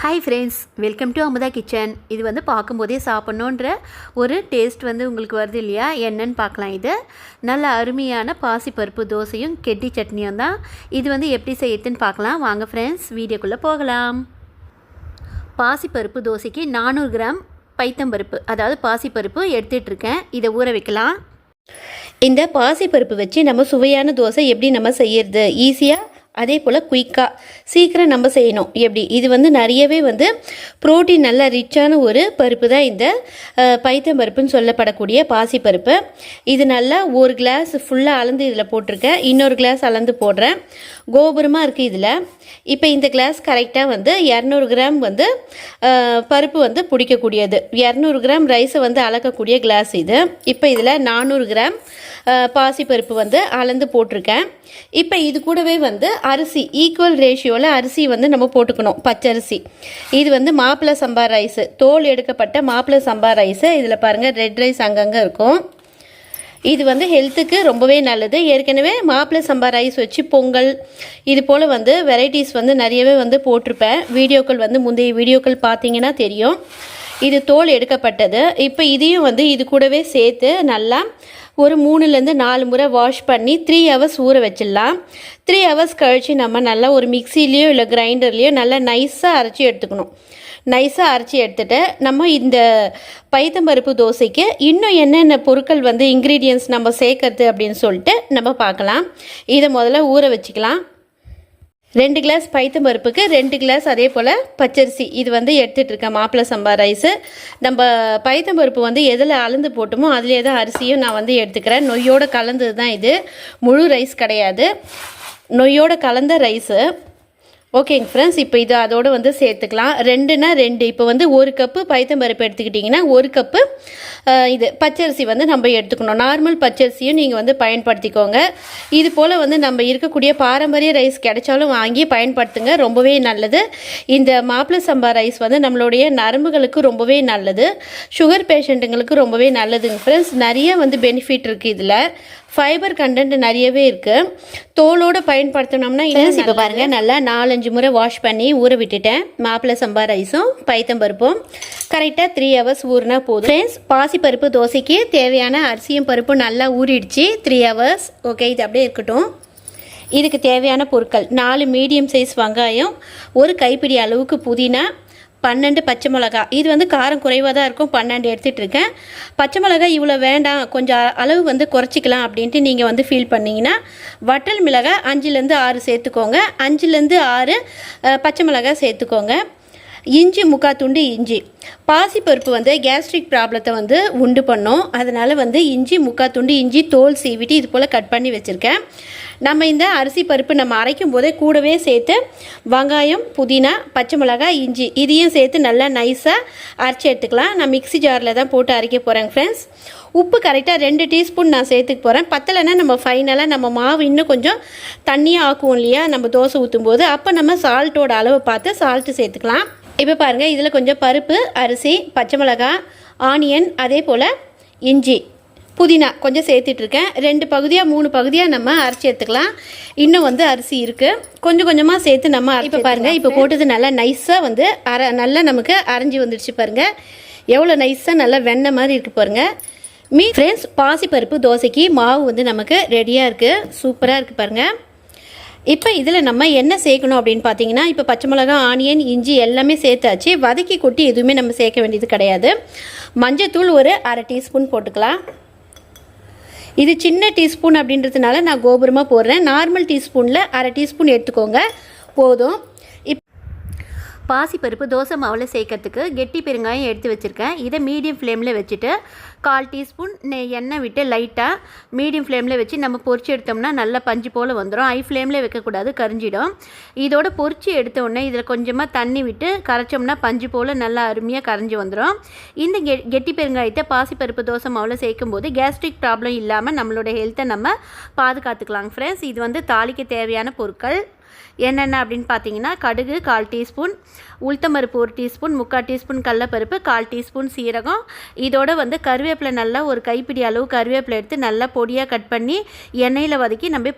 Hi friends, welcome to Amudha kitchen. இது வந்து பார்க்கும்போதே சாப்பிட்ணுன்ற ஒரு டேஸ்ட் வந்து உங்களுக்கு வருது இல்லையா? என்னன்னு பார்க்கலாம். இது நல்ல அருமையான பாசிப்பருப்பு தோசையும் கெட்டி சட்னியும் தான். இது வந்து எப்படி செய்யுதுன்னு பார்க்கலாம். வாங்க ஃப்ரெண்ட்ஸ், வீடியோக்குள்ளே போகலாம். பாசிப்பருப்பு தோசைக்கு 400 கிராம் பைத்தம்பருப்பு, அதாவது பாசிப்பருப்பு எடுத்துகிட்ருக்கேன். இதை ஊற வைக்கலாம். இந்த பாசிப்பருப்பு வச்சு நம்ம சுவையான தோசை எப்படி நம்ம செய்யறது, ஈஸியாக அதே போல் குயிக்காக சீக்கிரம் நம்ம செய்யணும் எப்படி. இது வந்து நிறையவே வந்து ப்ரோட்டீன் நல்ல ரிச்சான ஒரு பருப்பு தான் இந்த பைத்தம்பருப்புன்னு சொல்லப்படக்கூடிய பாசிப்பருப்பு. இது நல்லா ஒரு கிளாஸ் ஃபுல்லாக அளந்து இதில் போட்டிருக்கேன். இன்னொரு கிளாஸ் அளந்து போடுறேன். கோபுரமாக இருக்குது இதில். இப்போ இந்த கிளாஸ் கரெக்டாக வந்து 200 கிராம் வந்து பருப்பு வந்து பிடிக்கக்கூடியது. 200 கிராம் ரைஸை வந்து அளக்கக்கூடிய கிளாஸ் இது. இப்போ இதில் 400 கிராம் பாசிப்பருப்பு வந்து அளந்து போட்டிருக்கேன். இப்போ இது கூடவே வந்து அரிசி ஈக்குவல் ரேஷியோவில் அரிசி வந்து நம்ம போட்டுக்கணும். பச்சரிசி இது வந்து மாப்பிள்ளை சம்பா ரைஸு, தோல் எடுக்கப்பட்ட மாப்பிள்ளை சம்பா ரைஸு. இதில் பாருங்கள் ரெட் ரைஸ் அங்கங்கே இருக்கும். இது வந்து ஹெல்த்துக்கு ரொம்பவே நல்லது. ஏற்கனவே மாப்பிள்ளை சம்பா ரைஸ் வச்சு பொங்கல் இது போல் வந்து வெரைட்டிஸ் வந்து நிறையவே வந்து போட்டிருப்பேன். வீடியோக்கள் வந்து முந்தைய வீடியோக்கள் பார்த்தீங்கன்னா தெரியும். இது தோல் எடுக்கப்பட்டது. இப்போ இதையும் வந்து இது கூடவே சேர்த்து நல்லா ஒரு 3லேருந்து 4 முறை வாஷ் பண்ணி 3 ஹவர்ஸ் ஊற வச்சிடலாம். 3 ஹவர்ஸ் கழித்து நம்ம நல்லா ஒரு மிக்சிலேயோ இல்லை கிரைண்டர்லேயோ நல்லா நைஸாக அரைச்சி எடுத்துக்கணும். நைஸாக அரைச்சி எடுத்துகிட்டு நம்ம இந்த பைத்தம்பருப்பு தோசைக்கு இன்னும் என்னென்ன பொருட்கள் வந்து இன்க்ரீடியன்ட்ஸ் நம்ம சேர்க்கறது அப்படின்னு சொல்லிட்டு நம்ம பார்க்கலாம். இதை முதல்ல ஊற வச்சுக்கலாம். 2 கிளாஸ் பைத்தம்பருப்புக்கு 2 கிளாஸ் அதே போல் பச்சரிசி இது வந்து எடுத்துகிட்ருக்கேன். மாப்பிள்ளை சம்பா ரைஸு. நம்ம பைத்தம்பருப்பு வந்து எதில் அளந்து போட்டோமோ அதிலே தான் அரிசியும் நான் வந்து எடுத்துக்கிறேன். நொய்யோடு கலந்தது தான் இது, முழு ரைஸ் கிடையாது, நொய்யோடு கலந்த ரைஸு. ஓகேங்க ஃப்ரெண்ட்ஸ், இப்போ இது அதோடு வந்து சேர்த்துக்கலாம். 2னா 2. இப்போ வந்து 1 கப்பு பைத்தம்பருப்பு எடுத்துக்கிட்டிங்கன்னா 1 கப்பு இது பச்சரிசி வந்து நம்ம எடுத்துக்கணும். நார்மல் பச்சரிசியும் நீங்கள் வந்து பயன்படுத்திக்கோங்க. இது போல் வந்து நம்ம இருக்கக்கூடிய பாரம்பரிய ரைஸ் கிடைச்சாலும் வாங்கி பயன்படுத்துங்க, ரொம்பவே நல்லது. இந்த மாப்பிள்ளை சம்பா ரைஸ் வந்து நம்மளுடைய நரம்புகளுக்கு ரொம்பவே நல்லது, சுகர் பேஷண்ட்டுங்களுக்கு ரொம்பவே நல்லதுங்க ஃப்ரெண்ட்ஸ். நிறைய வந்து பெனிஃபிட் இருக்குது இதில். ஃபைபர் கண்டென்ட் நிறையவே இருக்குது. தோலோடு பயன்படுத்தினோம்னா இப்போ பாருங்கள், நல்லா 4-5 முறை வாஷ் பண்ணி ஊற விட்டுட்டேன். மாப்பிள்ளை சம்பா ரைஸும் பைத்தம்பருப்பும் கரெக்டாக 3 ஹவர்ஸ் ஊறினா போதும் ஃப்ரெண்ட்ஸ். பாசிப்பருப்பு தோசைக்கு தேவையான அரிசியும் பருப்பும் நல்லா ஊறிடுச்சு 3 ஹவர்ஸ். ஓகே, இது அப்படியே இருக்கட்டும். இதுக்கு தேவையான பொருட்கள்: 4 மீடியம் சைஸ் வெங்காயம், 1 கைப்பிடி அளவுக்கு புதினா, 12 பச்சை மிளகா. இது வந்து காரம் குறைவாக தான் இருக்கும், 12 எடுத்துகிட்டு இருக்கேன். பச்சை மிளகாய் இவ்வளோ வேண்டாம், கொஞ்சம் அளவு வந்து குறைச்சிக்கலாம் அப்படின்ட்டு நீங்கள் வந்து ஃபீல் பண்ணிங்கன்னா வட்டல் மிளகாய் 5லேருந்து 6 சேர்த்துக்கோங்க. 5லேருந்து 6 பச்சை மிளகாய் சேர்த்துக்கோங்க. இஞ்சி 3/4 துண்டு இஞ்சி. பாசிப்பருப்பு வந்து கேஸ்ட்ரிக் ப்ராப்ளத்தை வந்து உண்டு பண்ணும். அதனால் வந்து இஞ்சி 3/4 துண்டு இஞ்சி தோல் சீவிட்டு இது போல் கட் பண்ணி வச்சுருக்கேன். நம்ம இந்த அரிசி பருப்பு நம்ம அரைக்கும் போதே கூடவே சேர்த்து வெங்காயம், புதினா, பச்சை மிளகாய், இஞ்சி இதையும் சேர்த்து நல்லா நைஸாக அரைச்சி எடுத்துக்கலாம். நான் மிக்ஸி ஜாரில் தான் போட்டு அரைக்க போகிறேங்க ஃப்ரெண்ட்ஸ். உப்பு கரெக்டாக 2 டீஸ்பூன் நான் சேர்த்துக்க போகிறேன். பத்தலைன்னா நம்ம ஃபைனலாக நம்ம மாவு இன்னும் கொஞ்சம் தண்ணியாக ஆக்குவோம் இல்லையா நம்ம தோசை ஊற்றும் போது, அப்போ நம்ம சால்ட்டோட அளவை பார்த்து சால்ட்டு சேர்த்துக்கலாம். இப்போ பாருங்கள், இதில் கொஞ்சம் பருப்பு, அரிசி, பச்சை மிளகாய், ஆனியன், அதே போல் இஞ்சி, புதினா கொஞ்சம் சேர்த்துட்ருக்கேன். 2 பகுதியாக 3 பகுதியாக நம்ம அரைச்சி எடுத்துக்கலாம். இன்னும் வந்து அரிசி இருக்குது, கொஞ்சம் கொஞ்சமாக சேர்த்து நம்ம இப்போ பாருங்கள், இப்போ போட்டது நல்லா நைஸாக வந்து நல்லா நமக்கு அரைஞ்சி வந்துடுச்சு. பாருங்கள் எவ்வளோ நைஸாக நல்லா வெண்ணெய் மாதிரி இருக்குது பாருங்கள். ஃப்ரெண்ட்ஸ், பாசிப்பருப்பு தோசைக்கு மாவு வந்து நமக்கு ரெடியாக இருக்குது, சூப்பராக இருக்குது பாருங்கள். இப்போ இதில் நம்ம என்ன சேர்க்கணும் அப்படின்னு பார்த்தீங்கன்னா, இப்போ பச்சை மிளகாய், ஆனியன், இஞ்சி எல்லாமே சேர்த்தாச்சு. வதக்கி கொட்டி எதுவுமே நம்ம சேர்க்க வேண்டியது கிடையாது. மஞ்சத்தூள் ஒரு 1/2 டீஸ்பூன் போட்டுக்கலாம். இது சின்ன டீஸ்பூன் அப்படின்றதுனால நான் கோபுரமாக போடுறேன். நார்மல் டீஸ்பூனில் 1/2 டீஸ்பூன் எடுத்துக்கோங்க போதும். பாசிப்பருப்பு தோசை மாவில் சேர்க்கறதுக்கு கெட்டி பெருங்காயம் எடுத்து வச்சுருக்கேன். இதை மீடியம் ஃப்ளேமில் வச்சுட்டு 1/4 டீஸ்பூன் எண்ணெய் விட்டு லைட்டாக மீடியம் ஃப்ளேமில் வச்சு நம்ம பொரிச்சு எடுத்தோம்னா நல்லா பஞ்சு போல் வந்துடும். ஹை ஃப்ளேமில் வைக்கக்கூடாது, கரிஞ்சிடும். இதோட பொரிச்சு எடுத்தோடனே இதில் கொஞ்சமாக தண்ணி விட்டு கரைச்சோம்னா பஞ்சு போல் நல்லா அருமையாக கரைஞ்சி வந்துடும். இந்த கெட்டி பெருங்காயத்தை பாசிப்பருப்பு தோசை மாவில் சேர்க்கும்போது கேஸ்ட்ரிக் ப்ராப்ளம் இல்லாமல் நம்மளோட ஹெல்த்தை நம்ம பாதுகாத்துக்கலாங்க ஃப்ரெண்ட்ஸ். இது வந்து தாளிக்க தேவையான பொருட்கள். என்னென்ன அப்படின்னு பார்த்தீங்கன்னா கடுகு 1/4 டீஸ்பூன், உளுத்தம்பருப்பு 1 டீஸ்பூன், 3/4 டீஸ்பூன் கடலைப்பருப்பு, 1/4 டீஸ்பூன் சீரகம், இதோட வந்து கருவேப்பிலை நல்லா ஒரு கைப்பிடி அளவு கருவேப்பிலை எடுத்து நல்லா பொடியாக கட் பண்ணி எண்ணெயில் வதக்கி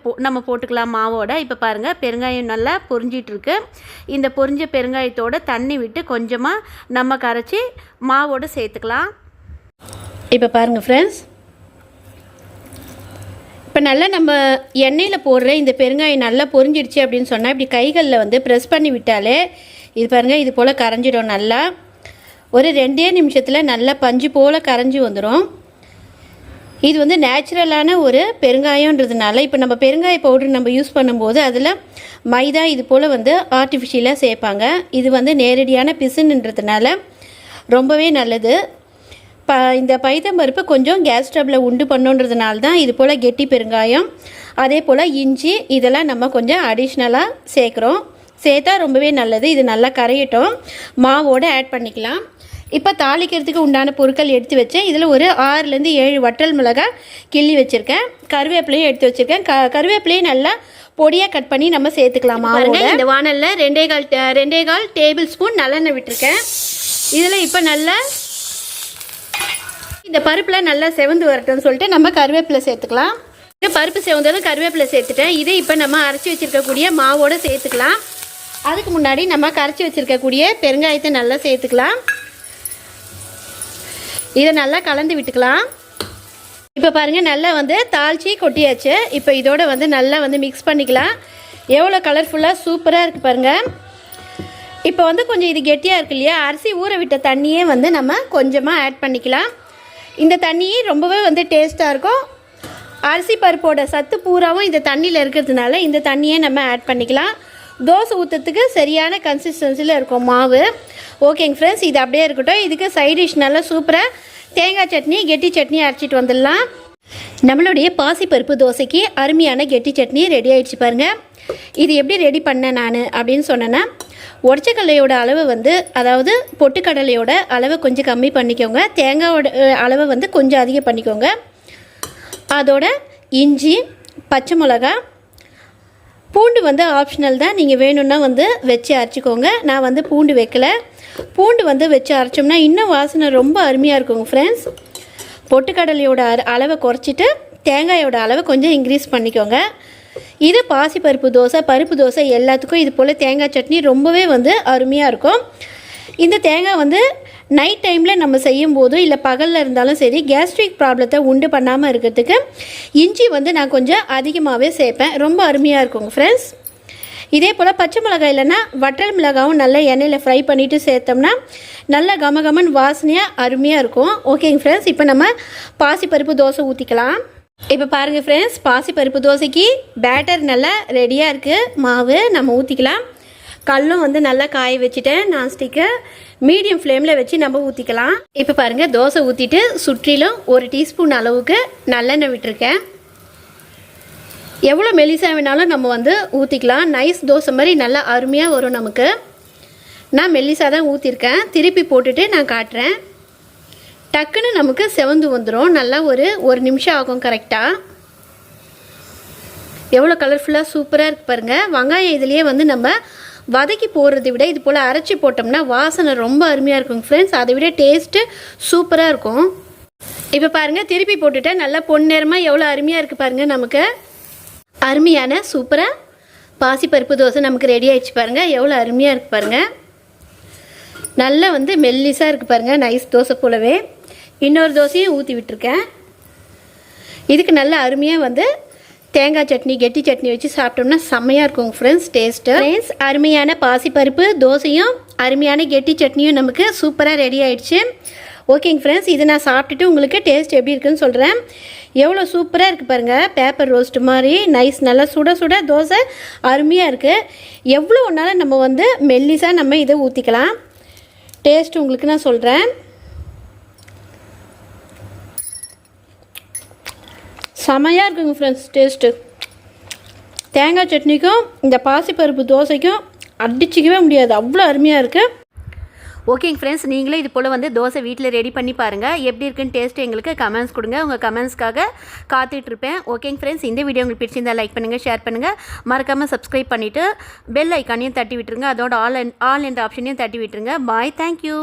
நம்ம போட்டுக்கலாம் மாவோட. இப்போ பாருங்கள் பெருங்காயம் நல்லா பொரிஞ்சிட்ருக்கு. இந்த பொரிஞ்ச பெருங்காயத்தோட தண்ணி விட்டு கொஞ்சமாக நம்ம கரைச்சி மாவோடு சேர்த்துக்கலாம். இப்போ பாருங்கள் ஃப்ரெண்ட்ஸ், இப்போ நல்லா நம்ம எண்ணெயில் போடுற இந்த பெருங்காயம் நல்லா பொரிஞ்சிடுச்சு அப்படின்னு சொன்னால் இப்படி கைகளில் வந்து ப்ரெஸ் பண்ணி விட்டாலே இது பாருங்கள் இது போல் கரைஞ்சிடும். நல்லா ஒரு 2 நிமிஷத்தில் நல்லா பஞ்சு போல் கரைஞ்சி வந்துடும். இது வந்து நேச்சுரலான ஒரு பெருங்காயன்றதுனால இப்போ நம்ம பெருங்காய பவுடர் நம்ம யூஸ் பண்ணும்போது அதில் மைதா இது போல் வந்து ஆர்டிஃபிஷியலாக சேர்ப்பாங்க. இது வந்து நேரடியான பிசுன்றதுனால ரொம்பவே நல்லது. இந்த பைத்தம்பருப்பு கொஞ்சம் கேஸ் ட்ரபிள் உண்டு பண்ணுன்றதுனால தான் இது போல் கெட்டி பெருங்காயம், அதே போல் இஞ்சி இதெல்லாம் நம்ம கொஞ்சம் அடிஷ்னலாக சேர்க்குறோம். சேர்த்தா ரொம்பவே நல்லது. இது நல்லா கரையட்டும், மாவோடு ஆட் பண்ணிக்கலாம். இப்போ தாளிக்கிறதுக்கு உண்டான பொருட்கள் எடுத்து வச்சேன். இதில் ஒரு 6லேருந்து 7 வற்றல் மிளகாய் கிள்ளி வச்சுருக்கேன். கருவேப்பிலையும் எடுத்து வச்சுருக்கேன். கருவேப்பிலையும் நல்லா பொடியாக கட் பண்ணி நம்ம சேர்த்துக்கலாம். மாவோட இந்த வானலில் 2.25 டேபிள் ஸ்பூன் நல்லெண்ணெய் விட்டுருக்கேன். இதில் இப்போ நல்லா இந்த பருப்பில் நல்லா செவந்து வரட்டும்னு சொல்லிட்டு நம்ம கருவேப்பிலை சேர்த்துக்கலாம். பருப்பு செவந்ததும் கருவேப்பிலை சேர்த்துட்டேன். இதை இப்போ நம்ம அரைச்சி வச்சுருக்கக்கூடிய மாவோடு சேர்த்துக்கலாம். அதுக்கு முன்னாடி நம்ம கரைச்சி வச்சுருக்கக்கூடிய பெருங்காயத்தை நல்லா சேர்த்துக்கலாம். இதை நல்லா கலந்து விட்டுக்கலாம். இப்போ பாருங்கள் நல்லா வந்து தாளிச்சி கொட்டியாச்சு. இப்போ இதோட வந்து நல்லா வந்து மிக்ஸ் பண்ணிக்கலாம். எவ்வளோ கலர்ஃபுல்லாக சூப்பராக இருக்குது பாருங்கள். இப்போ வந்து கொஞ்சம் இது கெட்டியாக இருக்கு இல்லையா, அரிசி ஊற விட்ட தண்ணியே வந்து நம்ம கொஞ்சமாக ஆட் பண்ணிக்கலாம். இந்த தண்ணி ரொம்பவே வந்து டேஸ்ட்டாக இருக்கும். அரிசி பருப்போட சத்து பூராவும் இந்த தண்ணியில் இருக்கிறதுனால இந்த தண்ணியை நம்ம ஆட் பண்ணிக்கலாம். தோசை ஊற்றுறதுக்கு சரியான கன்சிஸ்டன்சியில் இருக்கும் மாவு. ஓகேங்க ஃப்ரெண்ட்ஸ், இது அப்படியே இருக்கட்டும். இதுக்கு சைட் டிஷ் நல்லா சூப்பராக தேங்காய் சட்னி கெட்டி சட்னி அரைச்சிட்டு வந்துடலாம். நம்மளுடைய பாசிப்பருப்பு தோசைக்கு அருமையான கெட்டி சட்னி ரெடி ஆகிடுச்சு பாருங்கள். இது எப்படி ரெடி பண்ணேன் நான் அப்படின்னு சொன்னேன்னா, உடச்சக்கடலையோட அளவு வந்து அதாவது பொட்டுக்கடலையோட அளவை கொஞ்சம் கம்மி பண்ணிக்கோங்க. தேங்காயோட அளவை வந்து கொஞ்சம் அதிகம் பண்ணிக்கோங்க. அதோட இஞ்சி, பச்சை மிளகா, பூண்டு வந்து ஆப்ஷனல் தான். நீங்கள் வேணும்னா வந்து வச்சு அரைச்சிக்கோங்க. நான் வந்து பூண்டு வைக்கலை. பூண்டு வந்து வச்சு அரைச்சோம்னா இன்னும் வாசனை ரொம்ப அருமையாக இருக்குங்க ஃப்ரெண்ட்ஸ். பொட்டுக்கடலையோட அளவை குறைச்சிட்டு தேங்காயோட அளவை கொஞ்சம் இன்க்ரீஸ் பண்ணிக்கோங்க. இது பாசிப்பருப்பு தோசை, பருப்பு தோசை எல்லாத்துக்கும் இது போல் தேங்காய் சட்னி ரொம்பவே வந்து அருமையாக இருக்கும். இந்த தேங்காய் வந்து நைட் டைமில் நம்ம செய்யும்போது இல்லை பகலில் இருந்தாலும் சரி கேஸ்ட்ரிக் ப்ராப்ளத்தை உண்டு பண்ணாமல் இருக்கிறதுக்கு இஞ்சி வந்து நான் கொஞ்சம் அதிகமாகவே சேர்ப்பேன். ரொம்ப அருமையாக இருக்குங்க ஃப்ரெண்ட்ஸ். இதே போல் பச்சை மிளகாய் இல்லைன்னா வற்றல் மிளகாவும் நல்லா எண்ணெயில் ஃப்ரை பண்ணிவிட்டு சேர்த்தோம்னா நல்லா கமகமன் வாசனையாக அருமையாக இருக்கும். ஓகேங்க ஃப்ரெண்ட்ஸ், இப்போ நம்ம பாசிப்பருப்பு தோசை ஊற்றிக்கலாம். இப்போ பாருங்கள் ஃப்ரெண்ட்ஸ், பாசிப்பருப்பு தோசைக்கு பேட்டர் நல்லா ரெடியாக இருக்குது. மாவு நம்ம ஊற்றிக்கலாம். கல்லும் வந்து நல்லா காய வச்சுட்டேன். நான்ஸ்டிக்கை மீடியம் ஃப்ளேமில் வச்சு நம்ம ஊற்றிக்கலாம். இப்போ பாருங்கள், தோசை ஊற்றிட்டு சுற்றிலும் 1 டீஸ்பூன் அளவுக்கு நல்லெண்ணெய் விட்டுருக்கேன். எவ்வளோ மெலிசாக வேணாலும் நம்ம வந்து ஊற்றிக்கலாம். நைஸ் தோசை மாதிரி நல்லா அருமையாக வரும் நமக்கு. நான் மெல்லிசாக தான் ஊற்றிருக்கேன். திருப்பி போட்டுட்டு நான் காட்டுறேன். டக்குன்னு நமக்கு செவந்து வந்துடும். நல்லா ஒரு நிமிஷம் ஆகும் கரெக்டாக. எவ்வளோ கலர்ஃபுல்லாக சூப்பராக இருக்குது பாருங்கள். வெங்காயம் இதுலேயே வந்து நம்ம வதக்கி போடுறதை விட இது போல் அரைச்சி போட்டோம்னா வாசனை ரொம்ப அருமையாக இருக்குங்க ஃப்ரெண்ட்ஸ். அதை விட டேஸ்ட்டு சூப்பராக இருக்கும். இப்போ பாருங்கள், திருப்பி போட்டுட்டேன். நல்லா பொன்னிறமாக எவ்வளோ அருமையாக இருக்குது பாருங்கள். நமக்கு அருமையான சூப்பராக பாசிப்பருப்பு தோசை நமக்கு ரெடி ஆகிடுச்சு பாருங்கள். எவ்வளோ அருமையாக இருக்குது பாருங்கள். நல்லா வந்து மெல்லிஸாக இருக்குது பாருங்கள். நைஸ் தோசை போலவே. இன்னொரு தோசையும் ஊற்றி விட்டுருக்கேன். இதுக்கு நல்ல அருமையாக வந்து தேங்காய் சட்னி கெட்டி சட்னி வச்சு சாப்பிட்டோம்னா செம்மையாக இருக்கும் ஃப்ரெண்ட்ஸ் டேஸ்ட்டு. ஃப்ரெண்ட்ஸ், அருமையான பாசிப்பருப்பு தோசையும் அருமையான கெட்டி சட்னியும் நமக்கு சூப்பராக ரெடி ஆகிடுச்சு. ஓகேங்க ஃப்ரெண்ட்ஸ், இதை நான் சாப்பிட்டுட்டு உங்களுக்கு டேஸ்ட் எப்படி இருக்குன்னு சொல்கிறேன். எவ்வளோ சூப்பராக இருக்குது பாருங்கள். பேப்பர் ரோஸ்ட் மாதிரி நைஸ், நல்லா சுட சுட தோசை அருமையாக இருக்குது. எவ்வளோ ஒன்றாலும் நம்ம வந்து மெல்லிஸாக நம்ம இதை ஊற்றிக்கலாம். டேஸ்ட் உங்களுக்கு நான் சொல்கிறேன். செமையாக இருக்குங்க ஃப்ரெண்ட்ஸ் டேஸ்ட்டு. தேங்காய் சட்னிக்கும் இந்த பாசிப்பருப்பு தோசைக்கும் அடிச்சிக்கவே முடியாது, அவ்வளோ அருமையாக இருக்குது. ஓகேங்க ஃப்ரெண்ட்ஸ், நீங்களும் இது போல் வந்து தோசை வீட்டில் ரெடி பண்ணி பாருங்கள். எப்படி இருக்குன்னு டேஸ்ட்டு எங்களுக்கு கமெண்ட்ஸ் கொடுங்க. உங்கள் கமெண்ட்ஸ்க்காக காத்துட்ருப்பேன். ஓகேங்க ஃப்ரெண்ட்ஸ், இந்த வீடியோ உங்களுக்கு பிடிச்சிருந்தால் லைக் பண்ணுங்கள், ஷேர் பண்ணுங்கள், மறக்காமல் சப்ஸ்கிரைப் பண்ணிவிட்டு பெல் ஐக்கானையும் தட்டி விட்டுருங்க. அதோட ஆல் என்ற ஆப்ஷனையும் தட்டி விட்டுருங்க. பாய், தேங்க்யூ.